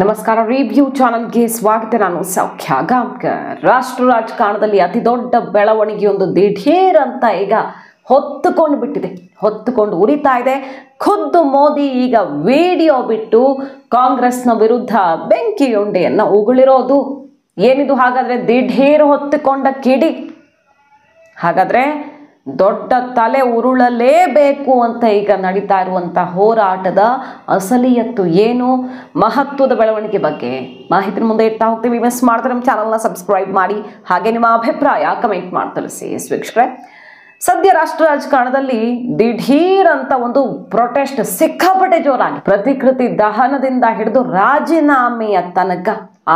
ನಮಸ್ಕಾರ ರಿವ್ಯೂ ಚಾನಲ್ಗೆ ಸ್ವಾಗತ. ನಾನು ಸೌಖ್ಯ ಗಾಂವ್ಕರ್. ರಾಷ್ಟ್ರ ರಾಜಕಾರಣದಲ್ಲಿ ಅತಿ ದೊಡ್ಡ ಬೆಳವಣಿಗೆಯೊಂದು ದಿಢೀರ್ ಅಂತ ಈಗ ಹೊತ್ತುಕೊಂಡು ಉರಿತಾ ಇದೆ. ಖುದ್ದು ಮೋದಿ ಈಗ ವಿಡಿಯೋ ಬಿಟ್ಟು ಕಾಂಗ್ರೆಸ್ನ ವಿರುದ್ಧ ಬೆಂಕಿಯುಂಡೆಯನ್ನು ಉಗುಳಿರೋದು ಏನಿದು? ಹಾಗಾದ್ರೆ ದಿಢೀರ್ ಹೊತ್ತುಕೊಂಡ ಕಿಡಿ, ಹಾಗಾದ್ರೆ ದೊಡ್ಡ ತಲೆ ಉರುಳಲೇಬೇಕು ಅಂತ ಈಗ ನಡೀತಾ ಇರುವಂಥ ಹೋರಾಟದ ಅಸಲಿಯತ್ತು ಏನು? ಮಹತ್ವದ ಬೆಳವಣಿಗೆ ಬಗ್ಗೆ ಮಾಹಿತಿ ಮುಂದೆ ಇಡ್ತಾ ಹೋಗ್ತೀವಿ. ಮಿಸ್ ಮಾಡಿದ್ರೆ ನಮ್ಮ ಚಾನಲ್ನ ಸಬ್ಸ್ಕ್ರೈಬ್ ಮಾಡಿ, ಹಾಗೆ ನಿಮ್ಮ ಅಭಿಪ್ರಾಯ ಕಮೆಂಟ್ ಮಾಡಿ ತಿಳಿಸಿ. ವೀಕ್ಷಕರೇ, ಸದ್ಯ ರಾಷ್ಟ್ರ ರಾಜಕಾರಣದಲ್ಲಿ ದಿಢೀರ್ ಅಂತ ಒಂದು ಪ್ರೊಟೆಸ್ಟ್ ಸಿಕ್ಕಾಪಟ್ಟೆ ಜೋರಾಗಿ, ಪ್ರತಿಕೃತಿ ದಹನದಿಂದ ಹಿಡಿದು ರಾಜೀನಾಮೆಯ ತನಕ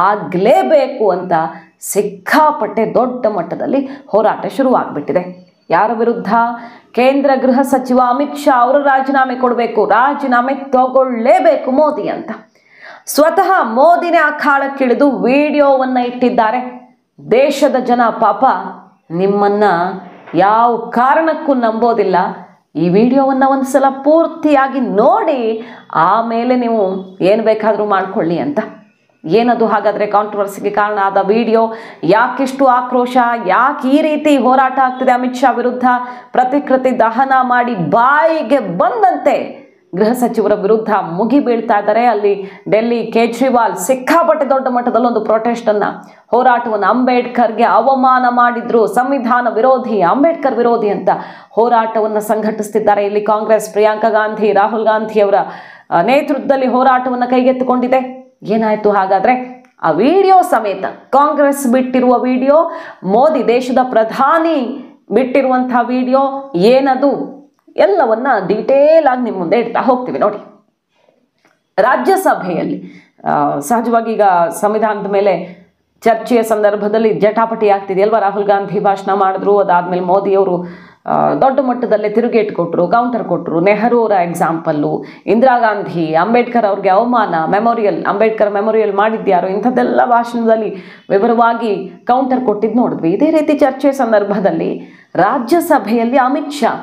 ಆಗಲೇಬೇಕು ಅಂತ ಸಿಕ್ಕಾಪಟ್ಟೆ ದೊಡ್ಡ ಮಟ್ಟದಲ್ಲಿ ಹೋರಾಟ ಶುರುವಾಗ್ಬಿಟ್ಟಿದೆ. ಯಾರ ವಿರುದ್ಧ? ಕೇಂದ್ರ ಗೃಹ ಸಚಿವ ಅಮಿತ್ ಶಾ ಅವರು ರಾಜೀನಾಮೆ ಕೊಡಬೇಕು, ರಾಜೀನಾಮೆ ತಗೊಳ್ಳೇಬೇಕು ಮೋದಿ ಅಂತ ಸ್ವತಃ ಮೋದಿನೇ ಅಖಾಡಕ್ಕಿಳಿದು ವಿಡಿಯೋವನ್ನ ಇಟ್ಟಿದ್ದಾರೆ. ದೇಶದ ಜನ ಪಾಪ ನಿಮ್ಮನ್ನ ಯಾವ ಕಾರಣಕ್ಕೂ ನಂಬೋದಿಲ್ಲ. ಈ ವಿಡಿಯೋವನ್ನ ಒಂದ್ಸಲ ಪೂರ್ತಿಯಾಗಿ ನೋಡಿ, ಆಮೇಲೆ ನೀವು ಏನು ಬೇಕಾದರೂ ಮಾಡ್ಕೊಳ್ಳಿ ಅಂತ. ಏನದು ಹಾಗಾದರೆ ಕಾಂಟ್ರವರ್ಸಿಗೆ ಕಾರಣ ಆದ ವಿಡಿಯೋ? ಯಾಕಿಷ್ಟು ಆಕ್ರೋಶ? ಯಾಕೆ ಈ ರೀತಿ ಹೋರಾಟ ಆಗ್ತಿದೆ? ಅಮಿತ್ ಶಾ ವಿರುದ್ಧ ಪ್ರತಿಕೃತಿ ದಹನ ಮಾಡಿ ಬಾಯಿಗೆ ಬಂದಂತೆ ಗೃಹ ಸಚಿವರ ವಿರುದ್ಧ ಮುಗಿ ಬೀಳ್ತಾ ಇದ್ದಾರೆ. ಅಲ್ಲಿ ಡೆಲ್ಲಿ ಕೇಜ್ರಿವಾಲ್ ಸಿಕ್ಕಾಪಟ್ಟೆ ದೊಡ್ಡ ಮಟ್ಟದಲ್ಲಿ ಒಂದು ಪ್ರೊಟೆಸ್ಟನ್ನು, ಹೋರಾಟವನ್ನು, ಅಂಬೇಡ್ಕರ್ಗೆ ಅವಮಾನ ಮಾಡಿದ್ರು, ಸಂವಿಧಾನ ವಿರೋಧಿ, ಅಂಬೇಡ್ಕರ್ ವಿರೋಧಿ ಅಂತ ಹೋರಾಟವನ್ನು ಸಂಘಟಿಸ್ತಿದ್ದಾರೆ. ಇಲ್ಲಿ ಕಾಂಗ್ರೆಸ್ ಪ್ರಿಯಾಂಕಾ ಗಾಂಧಿ, ರಾಹುಲ್ ಗಾಂಧಿ ಅವರ ನೇತೃತ್ವದಲ್ಲಿ ಹೋರಾಟವನ್ನು ಕೈಗೆತ್ತಿಕೊಂಡಿದೆ. ಏನಾಯ್ತು ಹಾಗಾದ್ರೆ? ಆ ವಿಡಿಯೋ ಸಮೇತ ಕಾಂಗ್ರೆಸ್ ಬಿಟ್ಟಿರುವ ವಿಡಿಯೋ, ಮೋದಿ ದೇಶದ ಪ್ರಧಾನಿ ಬಿಟ್ಟಿರುವಂತಹ ವಿಡಿಯೋ ಏನದು ಎಲ್ಲವನ್ನ ಡೀಟೇಲ್ ಆಗಿ ನಿಮ್ಮ ಮುಂದೆ ಇಡ್ತಾ ಹೋಗ್ತೀವಿ. ನೋಡಿ, ರಾಜ್ಯಸಭೆಯಲ್ಲಿ ಸಹಜವಾಗಿ ಈಗ ಸಂವಿಧಾನದ ಮೇಲೆ ಚರ್ಚೆಯ ಸಂದರ್ಭದಲ್ಲಿ ಜಟಾಪಟಿ ಆಗ್ತಿದೆಯಲ್ವಾ? ರಾಹುಲ್ ಗಾಂಧಿ ಭಾಷಣ ಮಾಡಿದ್ರು, ಅದಾದ್ಮೇಲೆ ಮೋದಿಯವರು ದೊಡ್ಡ ಮಟ್ಟದಲ್ಲೇ ತಿರುಗೇಟು ಕೊಟ್ಟರು, ಕೌಂಟರ್ ಕೊಟ್ಟರು. ನೆಹರು ಅವರ ಎಕ್ಸಾಂಪಲ್ಲು, ಇಂದಿರಾ ಗಾಂಧಿ, ಅಂಬೇಡ್ಕರ್ ಅವ್ರಿಗೆ ಅವಮಾನ, ಮೆಮೋರಿಯಲ್, ಅಂಬೇಡ್ಕರ್ ಮೆಮೋರಿಯಲ್ ಮಾಡಿದ್ಯಾರು, ಇಂಥದ್ದೆಲ್ಲ ಭಾಷಣದಲ್ಲಿ ವಿವರವಾಗಿ ಕೌಂಟರ್ ಕೊಟ್ಟಿದ್ದು ನೋಡಿದ್ವಿ. ಇದೇ ರೀತಿ ಚರ್ಚೆಯ ಸಂದರ್ಭದಲ್ಲಿ ರಾಜ್ಯಸಭೆಯಲ್ಲಿ ಅಮಿತ್ ಶಾ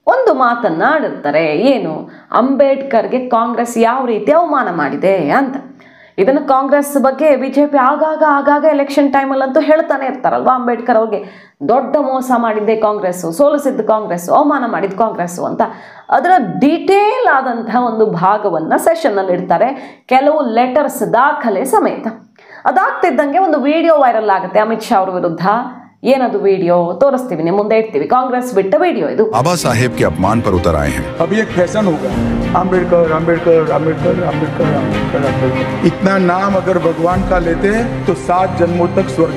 ಒಂದು ಮಾತನ್ನ ಆಡುತ್ತಾರೆ. ಏನು? ಅಂಬೇಡ್ಕರ್ಗೆ ಕಾಂಗ್ರೆಸ್ ಯಾವ ರೀತಿ ಅವಮಾನ ಮಾಡಿದೆ ಅಂತ. ಇದನ್ನು ಕಾಂಗ್ರೆಸ್ ಬಗ್ಗೆ ಬಿಜೆಪಿ ಆಗಾಗ ಎಲೆಕ್ಷನ್ ಟೈಮಲ್ಲಂತೂ ಹೇಳ್ತಾನೆ ಇರ್ತಾರಲ್ವಾ, ಅಂಬೇಡ್ಕರ್ ಅವ್ರಿಗೆ ದೊಡ್ಡ ಮೋಸ ಮಾಡಿದ್ದೆ ಕಾಂಗ್ರೆಸ್ಸು, ಸೋಲಿಸಿದ್ದು ಕಾಂಗ್ರೆಸ್ಸು, ಅವಮಾನ ಮಾಡಿದ್ದು ಕಾಂಗ್ರೆಸ್ಸು ಅಂತ. ಅದರ ಡೀಟೇಲ್ ಆದಂತಹ ಒಂದು ಭಾಗವನ್ನು ಸೆಷನ್ನಲ್ಲಿ ಇಡ್ತಾರೆ, ಕೆಲವು ಲೆಟರ್ಸ್, ದಾಖಲೆ ಸಮೇತ. ಅದಾಗ್ತಿದ್ದಂಗೆ ಒಂದು ವಿಡಿಯೋ ವೈರಲ್ ಆಗುತ್ತೆ ಅಮಿತ್ ಶಾ ಅವರ ವಿರುದ್ಧ. ಏನದು ವಿಡಿಯೋ? ತೋರಿಸ್ತೀವಿ, ನಿಮ್ಮ ಮುಂದೆ ಇಡ್ತೀವಿ. ಕಾಂಗ್ರೆಸ್ ಬಿಟ್ಟ ವಿಡಿಯೋ ಇದು. बाबा साहेब के अपमान पर उतर आए हैं। अभी एक फैशन होगा, आम्बेडकर आम्बेडकर आम्बेडकर आम्बेडकर आम्बेडकर आम्बेडकर। इतना नाम अगर भगवान का लेते तो 7 जन्मों तक स्वर्ग।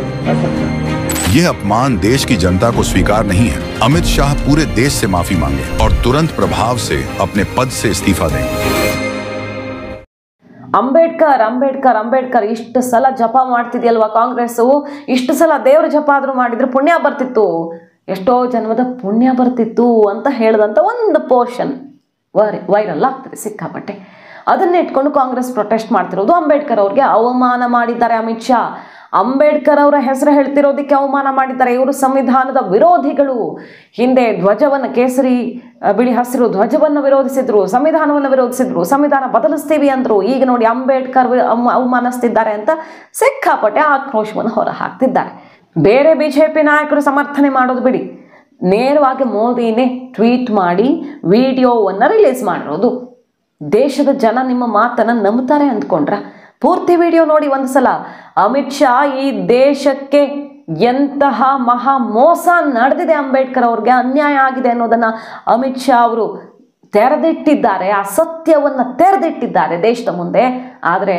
यह अपमान देश की जनता को स्वीकार नहीं है। अमित शाह पूरे देश से माफी मांगे और तुरंत प्रभाव से अपने पद से इस्तीफा दें। ಅಂಬೇಡ್ಕರ್ ಅಂಬೇಡ್ಕರ್ ಅಂಬೇಡ್ಕರ್ ಇಷ್ಟು ಸಲ ಜಪ ಮಾಡ್ತಿದೆಯಲ್ವಾ ಕಾಂಗ್ರೆಸ್ಸು, ಇಷ್ಟು ಸಲ ದೇವ್ರ ಜಪ ಆದರೂ ಮಾಡಿದ್ರೆ ಪುಣ್ಯ ಬರ್ತಿತ್ತು, ಎಷ್ಟೋ ಜನ್ಮದ ಪುಣ್ಯ ಬರ್ತಿತ್ತು ಅಂತ ಹೇಳಿದಂಥ ಒಂದು ಪೋರ್ಷನ್ ವೈರಲ್ ಆಗ್ತದೆ ಸಿಕ್ಕಾಪಟ್ಟೆ. ಅದನ್ನೇ ಇಟ್ಕೊಂಡು ಕಾಂಗ್ರೆಸ್ ಪ್ರೊಟೆಸ್ಟ್ ಮಾಡ್ತಿರೋದು. ಅಂಬೇಡ್ಕರ್ ಅವ್ರಿಗೆ ಅವಮಾನ ಮಾಡಿದ್ದಾರೆ ಅಮಿತ್ ಶಾ. ಅಂಬೇಡ್ಕರ್ ಅವರ ಹೆಸರು ಹೇಳ್ತಿರೋದಕ್ಕೆ ಅವಮಾನ ಮಾಡಿದ್ದಾರೆ. ಇವರು ಸಂವಿಧಾನದ ವಿರೋಧಿಗಳು. ಹಿಂದೆ ಧ್ವಜವನ್ನು, ಕೇಸರಿ ಬಿಳಿ ಹಸಿರು ಧ್ವಜವನ್ನು ವಿರೋಧಿಸಿದ್ರು, ಸಂವಿಧಾನವನ್ನು ವಿರೋಧಿಸಿದ್ರು, ಸಂವಿಧಾನ ಬದಲಿಸ್ತೀವಿ ಅಂದ್ರು. ಈಗ ನೋಡಿ ಅಂಬೇಡ್ಕರ್ ಅವಮಾನಿಸ್ತಿದ್ದಾರೆ ಅಂತ ಸಿಕ್ಕಾಪಟ್ಟೆ ಆಕ್ರೋಶವನ್ನು ಹೊರ ಹಾಕ್ತಿದ್ದಾರೆ. ಬೇರೆ ಬಿಜೆಪಿ ನಾಯಕರು ಸಮರ್ಥನೆ ಮಾಡೋದು ಬಿಡಿ, ನೇರವಾಗಿ ಮೋದಿನೇ ಟ್ವೀಟ್ ಮಾಡಿ ವಿಡಿಯೋವನ್ನು ರಿಲೀಸ್ ಮಾಡಿರೋದು. ದೇಶದ ಜನ ನಿಮ್ಮ ಮಾತನ್ನು ನಂಬ್ತಾರೆ ಅಂದ್ಕೊಂಡ್ರ? ಪೂರ್ತಿ ವಿಡಿಯೋ ನೋಡಿ ಒಂದು ಸಲ. ಅಮಿತ್ ಶಾ ಈ ದೇಶಕ್ಕೆ ಎಂತಹ ಮಹಾ ಮೋಸ ನಡೆದಿದೆ, ಅಂಬೇಡ್ಕರ್ ಅವ್ರಿಗೆ ಅನ್ಯಾಯ ಆಗಿದೆ ಅನ್ನೋದನ್ನ ಅಮಿತ್ ಶಾ ಅವರು ತೆರೆದಿಟ್ಟಿದ್ದಾರೆ. ಆ ಸತ್ಯವನ್ನು ತೆರೆದಿಟ್ಟಿದ್ದಾರೆ ದೇಶದ ಮುಂದೆ. ಆದರೆ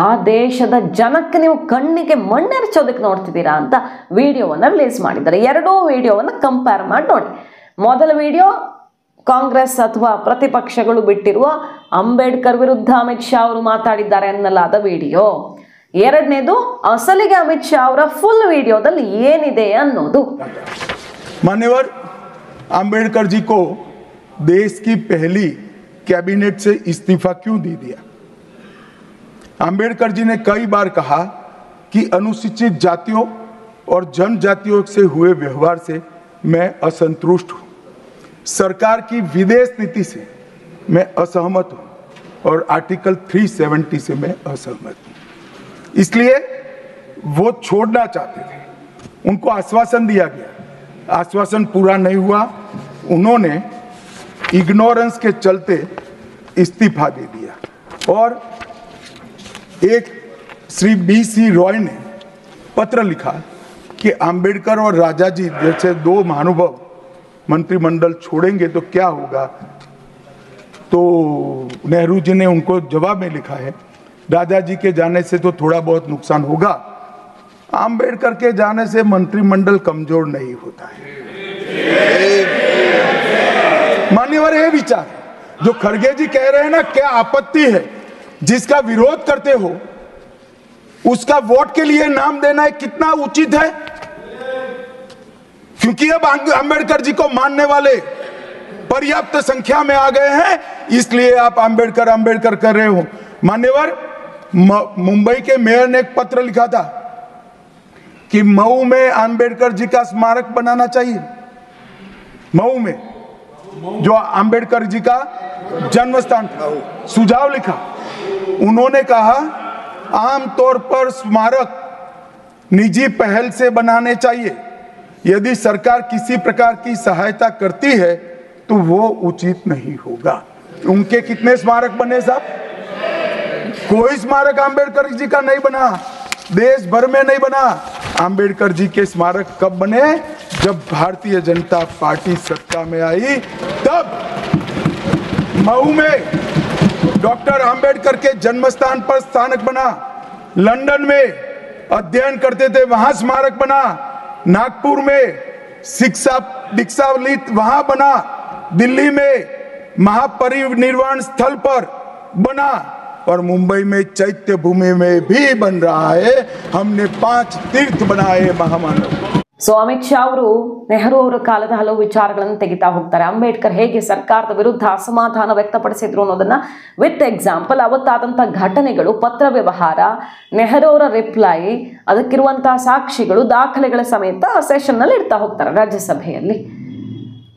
ಆ ದೇಶದ ಜನಕ್ಕೆ ನೀವು ಕಣ್ಣಿಗೆ ಮಣ್ಣೆರಚೋದಕ್ಕೆ ನೋಡ್ತಿದ್ದೀರಾ ಅಂತ ವಿಡಿಯೋವನ್ನು ರಿಲೀಸ್ ಮಾಡಿದ್ದಾರೆ. ಎರಡೂ ವಿಡಿಯೋವನ್ನು ಕಂಪೇರ್ ಮಾಡಿ ನೋಡಿ. ಮೊದಲ ವಿಡಿಯೋ ಕಾಂಗ್ರೆಸ್ ಅಥವಾ ಪ್ರತಿಪಕ್ಷಗಳು ಬಿಟ್ಟಿರುವ ಅಂಬೇಡ್ಕರ್ ವಿರುದ್ಧ ಅಮಿತ್ ಶಾ ಅವರು ಮಾತಾಡಿದ್ದಾರೆ ಅನ್ನಲಾದ ವಿಡಿಯೋ. ಎರಡನೇದು ಅಸಲಿಗೆ ಅಮಿತ್ ಶಾ ಅವರ ಫುಲ್ ವಿಡಿಯೋದಲ್ಲಿ ಏನಿದೆ ಅನ್ನೋದು. मान्यवर आम्बेडकर जी को देश की पहली कैबिनेट से इस्तीफा क्यों दे दिया? आम्बेडकर जी ने कई बार कहा कि अनुसूचित जातियों और जनजातियों से हुए व्यवहार से मैं असंतुष्ट हूं। सरकार की विदेश नीति से मैं असहमत हूं। और आर्टिकल 370 से मैं असहमत हूं। इसलिए वो छोड़ना चाहते थे, उनको आश्वासन दिया गया, आश्वासन पूरा नहीं हुआ, उन्होंने इग्नोरेंस के चलते इस्तीफा दे दिया। और एक श्री BC रॉय ने पत्र लिखा कि अंबेडकर और राजा जी जैसे दो महानुभाव मंत्रिमंडल छोड़ेंगे तो क्या होगा। तो नेहरू जी ने उनको जवाब में लिखा है, राजा जी के जाने से तो थोड़ा बहुत नुकसान होगा, अंबेडकर के जाने से मंत्रिमंडल कमजोर नहीं होता है। मान्यवर ये विचार जो खड़गे जी कह रहे हैं ना, क्या आपत्ति है, जिसका विरोध करते हो उसका वोट के लिए नाम देना है, कितना उचित है। क्योंकि अब अंबेडकर जी को मानने वाले पर्याप्त संख्या में आ गए हैं, इसलिए आप अंबेडकर अंबेडकर कर रहे हो। मान्यवर, मुंबई के मेयर ने एक पत्र लिखा था कि मऊ में अंबेडकर जी का स्मारक बनाना चाहिए। मऊ में जो अंबेडकर जी का जन्म स्थान था, सुझाव लिखा। उन्होंने कहा आमतौर पर स्मारक निजी पहल से बनाने चाहिए, यदि सरकार किसी प्रकार की सहायता करती है तो वो उचित नहीं होगा। उनके कितने स्मारक बने साहब? कोई स्मारक अंबेडकर जी का नहीं बना, देश भर में नहीं बना। अंबेडकर जी के स्मारक कब बने? जब भारतीय जनता पार्टी सत्ता में आई, तब मऊ में डॉक्टर अंबेडकर के जन्म स्थान पर स्मारक बना, लंदन में अध्ययन करते थे वहां स्मारक बना, नागपुर में शिक्षा दीक्षा लित वहां बना, दिल्ली में महापरिनिर्वाण स्थल पर बना, और मुंबई में चैत्य भूमि में भी बन रहा है। हमने 5 तीर्थ बनाए महामानव। ಸೊ ಅಮಿತ್ ಶಾ ಅವರು ನೆಹರು ಅವರ ಕಾಲದ ಹಲವು ವಿಚಾರಗಳನ್ನು ತೆಗಿತಾ ಹೋಗ್ತಾರೆ. ಅಂಬೇಡ್ಕರ್ ಹೇಗೆ ಸರ್ಕಾರದ ವಿರುದ್ಧ ಅಸಮಾಧಾನ ವ್ಯಕ್ತಪಡಿಸಿದ್ರು ಅನ್ನೋದನ್ನ ವಿತ್ ಎಕ್ಸಾಂಪಲ್, ಅವತ್ತಾದಂಥ ಘಟನೆಗಳು, ಪತ್ರ ವ್ಯವಹಾರ, ನೆಹರು ಅವರ ರಿಪ್ಲೈ, ಅದಕ್ಕಿರುವಂತಹ ಸಾಕ್ಷಿಗಳು, ದಾಖಲೆಗಳ ಸಮೇತ ಸೆಷನ್ನಲ್ಲಿ ಇಡ್ತಾ ಹೋಗ್ತಾರೆ ರಾಜ್ಯಸಭೆಯಲ್ಲಿ.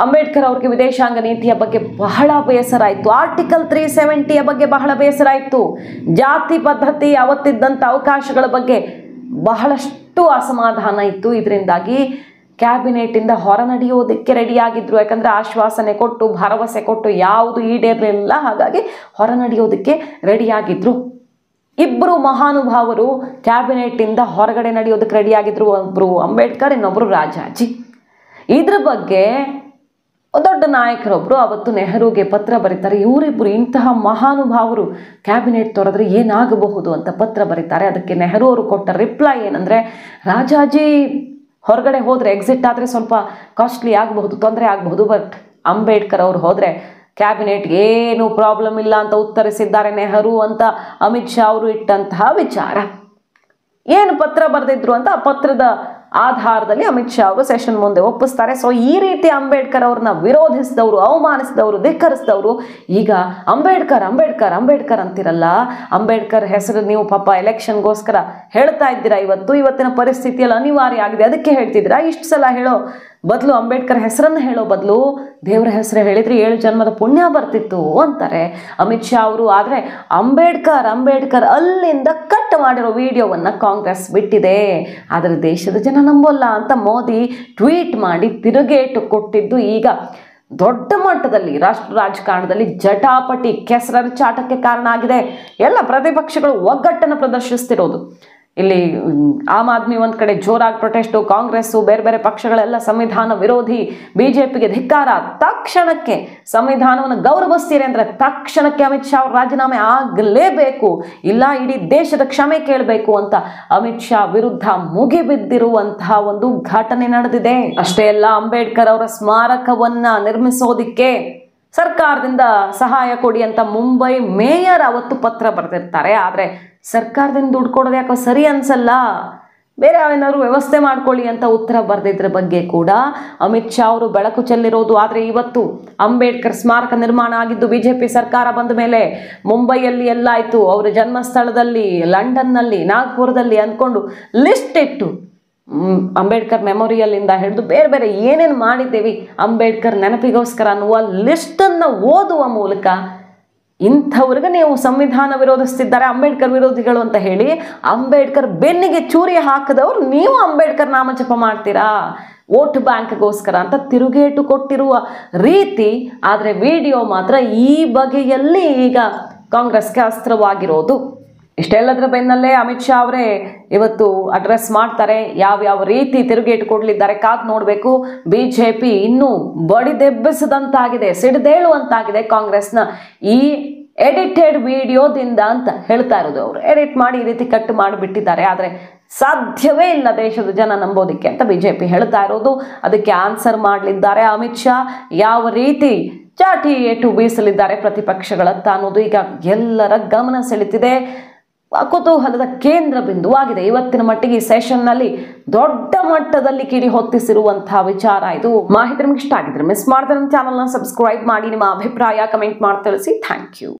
ಅಂಬೇಡ್ಕರ್ ಅವ್ರಿಗೆ ವಿದೇಶಾಂಗ ನೀತಿಯ ಬಗ್ಗೆ ಬಹಳ ಬೇಸರ ಇತ್ತು, ಆರ್ಟಿಕಲ್ 370ಯ ಬಗ್ಗೆ ಬಹಳ ಬೇಸರ ಇತ್ತು, ಜಾತಿ ಪದ್ಧತಿ, ಅವತ್ತಿದ್ದಂಥ ಅವಕಾಶಗಳ ಬಗ್ಗೆ ಬಹಳಷ್ಟು ಅಸಮಾಧಾನ ಇತ್ತು. ಇದರಿಂದಾಗಿ ಕ್ಯಾಬಿನೆಟಿಂದ ಹೊರ ನಡೆಯೋದಕ್ಕೆ ರೆಡಿಯಾಗಿದ್ರು. ಯಾಕಂದರೆ ಆಶ್ವಾಸನೆ ಕೊಟ್ಟು, ಭರವಸೆ ಕೊಟ್ಟು ಯಾವುದು ಈಡೇರಲಿಲ್ಲ, ಹಾಗಾಗಿ ಹೊರ ನಡೆಯೋದಕ್ಕೆ ರೆಡಿಯಾಗಿದ್ರು. ಇಬ್ಬರು ಮಹಾನುಭಾವರು ಕ್ಯಾಬಿನೆಟ್ಟಿಂದ ಹೊರಗಡೆ ನಡೆಯೋದಕ್ಕೆ ರೆಡಿಯಾಗಿದ್ರು, ಒಬ್ಬರು ಅಂಬೇಡ್ಕರ್, ಇನ್ನೊಬ್ಬರು ರಾಜಾಜಿ. ಇದ್ರ ಬಗ್ಗೆ ದೊಡ್ಡ ನಾಯಕರೊಬ್ಬರು ಅವತ್ತು ನೆಹರುಗೆ ಪತ್ರ ಬರೀತಾರೆ. ಇವರಿಬ್ಬರು ಇಂತಹ ಮಹಾನುಭಾವರು ಕ್ಯಾಬಿನೆಟ್ ತೊರೆದ್ರೆ ಏನಾಗಬಹುದು ಅಂತ ಪತ್ರ ಬರೀತಾರೆ. ಅದಕ್ಕೆ ನೆಹರು ಅವರು ಕೊಟ್ಟ ರಿಪ್ಲೈ ಏನಂದರೆ, ರಾಜಾಜಿ ಹೊರಗಡೆ ಹೋದರೆ, ಎಕ್ಸಿಟ್ ಆದರೆ ಸ್ವಲ್ಪ ಕಾಸ್ಟ್ಲಿ ಆಗಬಹುದು, ತೊಂದರೆ ಆಗಬಹುದು, ಬಟ್ ಅಂಬೇಡ್ಕರ್ ಅವರು ಹೋದರೆ ಕ್ಯಾಬಿನೆಟ್ಗೆ ಏನು ಪ್ರಾಬ್ಲಮ್ ಇಲ್ಲ ಅಂತ ಉತ್ತರಿಸಿದ್ದಾರೆ ನೆಹರು ಅಂತ ಅಮಿತ್ ಶಾ ಅವರು ಇಟ್ಟಂತಹ ವಿಚಾರ. ಏನು ಪತ್ರ ಬರೆದಿದ್ರು ಅಂತ ಆ ಪತ್ರದ ಆಧಾರದಲ್ಲಿ ಅಮಿತ್ ಶಾ ಅವರು ಸೆಷನ್ ಮುಂದೆ ಒಪ್ಪಿಸ್ತಾರೆ. ಸೊ ಈ ರೀತಿ ಅಂಬೇಡ್ಕರ್ ಅವ್ರನ್ನ ವಿರೋಧಿಸಿದವರು, ಅವಮಾನಿಸಿದವರು, ಧಿಕ್ಕರಿಸಿದವರು ಈಗ ಅಂಬೇಡ್ಕರ್ ಅಂಬೇಡ್ಕರ್ ಅಂಬೇಡ್ಕರ್ ಅಂತಿರಲ್ಲ. ಅಂಬೇಡ್ಕರ್ ಹೆಸರು ನೀವು ಪಾಪ ಎಲೆಕ್ಷನ್ಗೋಸ್ಕರ ಹೇಳ್ತಾ ಇದ್ದೀರಾ, ಇವತ್ತಿನ ಪರಿಸ್ಥಿತಿಯಲ್ಲಿ ಅನಿವಾರ್ಯ ಆಗಿದೆ ಅದಕ್ಕೆ ಹೇಳ್ತಿದ್ದೀರಾ. ಇಷ್ಟು ಸಲ ಹೇಳೋ ಬದಲು, ಅಂಬೇಡ್ಕರ್ ಹೆಸರನ್ನು ಹೇಳೋ ಬದಲು ದೇವರ ಹೆಸರು ಹೇಳಿದ್ರೆ 7 ಜನ್ಮದ ಪುಣ್ಯ ಬರ್ತಿತ್ತು ಅಂತಾರೆ ಅಮಿತ್ ಶಾ ಅವರು. ಆದರೆ ಅಂಬೇಡ್ಕರ್ ಅಲ್ಲಿಂದ ಕಟ್ ಮಾಡಿರೋ ವಿಡಿಯೋವನ್ನು ಕಾಂಗ್ರೆಸ್ ಬಿಟ್ಟಿದೆ, ಆದರೆ ದೇಶದ ಜನ ನಂಬೋಲ್ಲ ಅಂತ ಮೋದಿ ಟ್ವೀಟ್ ಮಾಡಿ ತಿರುಗೇಟು ಕೊಟ್ಟಿದ್ದು ಈಗ ದೊಡ್ಡ ಮಟ್ಟದಲ್ಲಿ ರಾಷ್ಟ್ರ ರಾಜಕಾರಣದಲ್ಲಿ ಜಟಾಪಟಿ ಕೆಸರಚಾಟಕ್ಕೆ ಕಾರಣ ಆಗಿದೆ. ಎಲ್ಲ ಪ್ರತಿಪಕ್ಷಗಳು ಒಗ್ಗಟ್ಟನ್ನು ಪ್ರದರ್ಶಿಸ್ತಿರೋದು. ಇಲ್ಲಿ ಆಮ್ ಆದ್ಮಿ ಒಂದು ಕಡೆ ಜೋರಾಗಿ ಪ್ರೊಟೆಸ್ಟು, ಕಾಂಗ್ರೆಸ್ಸು, ಬೇರೆ ಬೇರೆ ಪಕ್ಷಗಳೆಲ್ಲ ಸಂವಿಧಾನ ವಿರೋಧಿ, ಬಿಜೆಪಿಗೆ ಧಿಕ್ಕಾರ, ತಕ್ಷಣಕ್ಕೆ ಸಂವಿಧಾನವನ್ನು ಗೌರವಿಸ್ತೀರಿ ಅಂದರೆ ತಕ್ಷಣಕ್ಕೆ ಅಮಿತ್ ಶಾ ಅವರು ರಾಜೀನಾಮೆ ಆಗಲೇಬೇಕು, ಇಲ್ಲ ಇಡೀ ದೇಶದ ಕ್ಷಮೆ ಕೇಳಬೇಕು ಅಂತ ಅಮಿತ್ ಶಾ ವಿರುದ್ಧ ಮುಗಿಬಿದ್ದಿರುವಂತಹ ಒಂದು ಘಟನೆ ನಡೆದಿದೆ. ಅಷ್ಟೇ ಅಲ್ಲ, ಅಂಬೇಡ್ಕರ್ ಅವರ ಸ್ಮಾರಕವನ್ನ ನಿರ್ಮಿಸೋದಿಕ್ಕೆ ಸರ್ಕಾರದಿಂದ ಸಹಾಯ ಕೊಡಿ ಅಂತ ಮುಂಬೈ ಮೇಯರ್ ಅವತ್ತು ಪತ್ರ ಬರೆದಿರ್ತಾರೆ. ಆದರೆ ಸರ್ಕಾರದಿಂದ ದುಡ್ಡು ಕೊಡೋದು ಯಾಕೋ ಸರಿ ಅನ್ಸಲ್ಲ, ಬೇರೆ ಏನಾದ್ರು ವ್ಯವಸ್ಥೆ ಮಾಡ್ಕೊಳ್ಳಿ ಅಂತ ಉತ್ತರ ಬರೆದಿದ್ರ ಬಗ್ಗೆ ಕೂಡ ಅಮಿತ್ ಶಾ ಅವರು ಬೆಳಕು ಚೆಲ್ಲಿರೋದು. ಆದರೆ ಇವತ್ತು ಅಂಬೇಡ್ಕರ್ ಸ್ಮಾರಕ ನಿರ್ಮಾಣ ಆಗಿದ್ದು ಬಿಜೆಪಿ ಸರ್ಕಾರ ಬಂದ ಮೇಲೆ ಮುಂಬೈಯಲ್ಲಿ ಎಲ್ಲ ಆಯಿತು, ಅವರ ಜನ್ಮಸ್ಥಳದಲ್ಲಿ, ಲಂಡನ್ನಲ್ಲಿ, ನಾಗ್ಪುರದಲ್ಲಿ ಅಂದ್ಕೊಂಡು ಲಿಸ್ಟ್ ಇಟ್ಟು ಅಂಬೇಡ್ಕರ್ ಮೆಮೋರಿಯಲ್ಲಿಂದ ಹಿಡಿದು ಬೇರೆ ಬೇರೆ ಏನೇನು ಮಾಡಿದ್ದೇವೆ ಅಂಬೇಡ್ಕರ್ ನೆನಪಿಗೋಸ್ಕರ ಅನ್ನುವ ಲಿಸ್ಟನ್ನು ಓದುವ ಮೂಲಕ ಇಂಥವ್ರಿಗೆ ನೀವು ಸಂವಿಧಾನ ವಿರೋಧಿಸ್ತಿದ್ದಾರೆ, ಅಂಬೇಡ್ಕರ್ ವಿರೋಧಿಗಳು ಅಂತ ಹೇಳಿ ಅಂಬೇಡ್ಕರ್ ಬೆನ್ನಿಗೆ ಚೂರಿ ಹಾಕಿದವರು ನೀವು ಅಂಬೇಡ್ಕರ್ ನಾಮಜಪ ಮಾಡ್ತೀರಾ ವೋಟ್ ಬ್ಯಾಂಕ್ಗೋಸ್ಕರ ಅಂತ ತಿರುಗೇಟು ಕೊಟ್ಟಿರುವ ರೀತಿ. ಆದರೆ ವಿಡಿಯೋ ಮಾತ್ರ ಈ ಬಗೆಯಲ್ಲಿ ಈಗ ಕಾಂಗ್ರೆಸ್ಗೆ ಅಸ್ತ್ರವಾಗಿರೋದು. ಇಷ್ಟೆಲ್ಲದರ ಬೆನ್ನಲ್ಲೇ ಅಮಿತ್ ಶಾ ಅವರೇ ಇವತ್ತು ಅಡ್ರೆಸ್ ಮಾಡ್ತಾರೆ. ಯಾವ್ಯಾವ ರೀತಿ ತಿರುಗೇಟು ಕೊಡಲಿದ್ದಾರೆ ಕಾದ್ ನೋಡಬೇಕು. ಬಿಜೆಪಿ ಇನ್ನೂ ಬಡಿದೆಬ್ಬಿಸದಂತಾಗಿದೆ, ಸಿಡಿದೇಳುವಂತಾಗಿದೆ ಕಾಂಗ್ರೆಸ್ನ ಈ ಎಡಿಟೆಡ್ ವಿಡಿಯೋದಿಂದ ಅಂತ ಹೇಳ್ತಾ ಇರೋದು. ಅವರು ಎಡಿಟ್ ಮಾಡಿ ಈ ರೀತಿ ಕಟ್ ಮಾಡಿಬಿಟ್ಟಿದ್ದಾರೆ. ಆದರೆ ಸಾಧ್ಯವೇ ಇಲ್ಲ ದೇಶದ ಜನ ನಂಬೋದಿಕ್ಕೆ ಅಂತ ಬಿಜೆಪಿ ಹೇಳ್ತಾ ಇರೋದು. ಅದಕ್ಕೆ ಆನ್ಸರ್ ಮಾಡಲಿದ್ದಾರೆ ಅಮಿತ್ ಶಾ. ಯಾವ ರೀತಿ ಚಾಟಿ ಏಟು ಬೀಸಲಿದ್ದಾರೆ ಪ್ರತಿಪಕ್ಷಗಳತ್ತ ಅನ್ನೋದು ಈಗ ಎಲ್ಲರ ಗಮನ ಸೆಳೆತಿದೆ. ಕುತೂಹಲದ ಕೇಂದ್ರ ಬಿಂದುವಾಗಿದೆ. ಇವತ್ತಿನ ಮಟ್ಟಿಗೆ ಈ ಸೆಷನ್ನಲ್ಲಿ ದೊಡ್ಡ ಮಟ್ಟದಲ್ಲಿ ಕಿಡಿ ಹೊತ್ತಿಸಿರುವಂತಹ ವಿಚಾರ ಇದು. ಮಾಹಿತಿ ನಿಮ್ಗೆ ಇಷ್ಟ ಆಗಿದ್ರೆ ಮಿಸ್ ಮಾಡದೆ ನಮ್ಮ ಚಾನಲ್ನ ಸಬ್ಸ್ಕ್ರೈಬ್ ಮಾಡಿ. ನಿಮ್ಮ ಅಭಿಪ್ರಾಯ ಕಮೆಂಟ್ ಮಾಡಿ ತಿಳಿಸಿ. Thank you.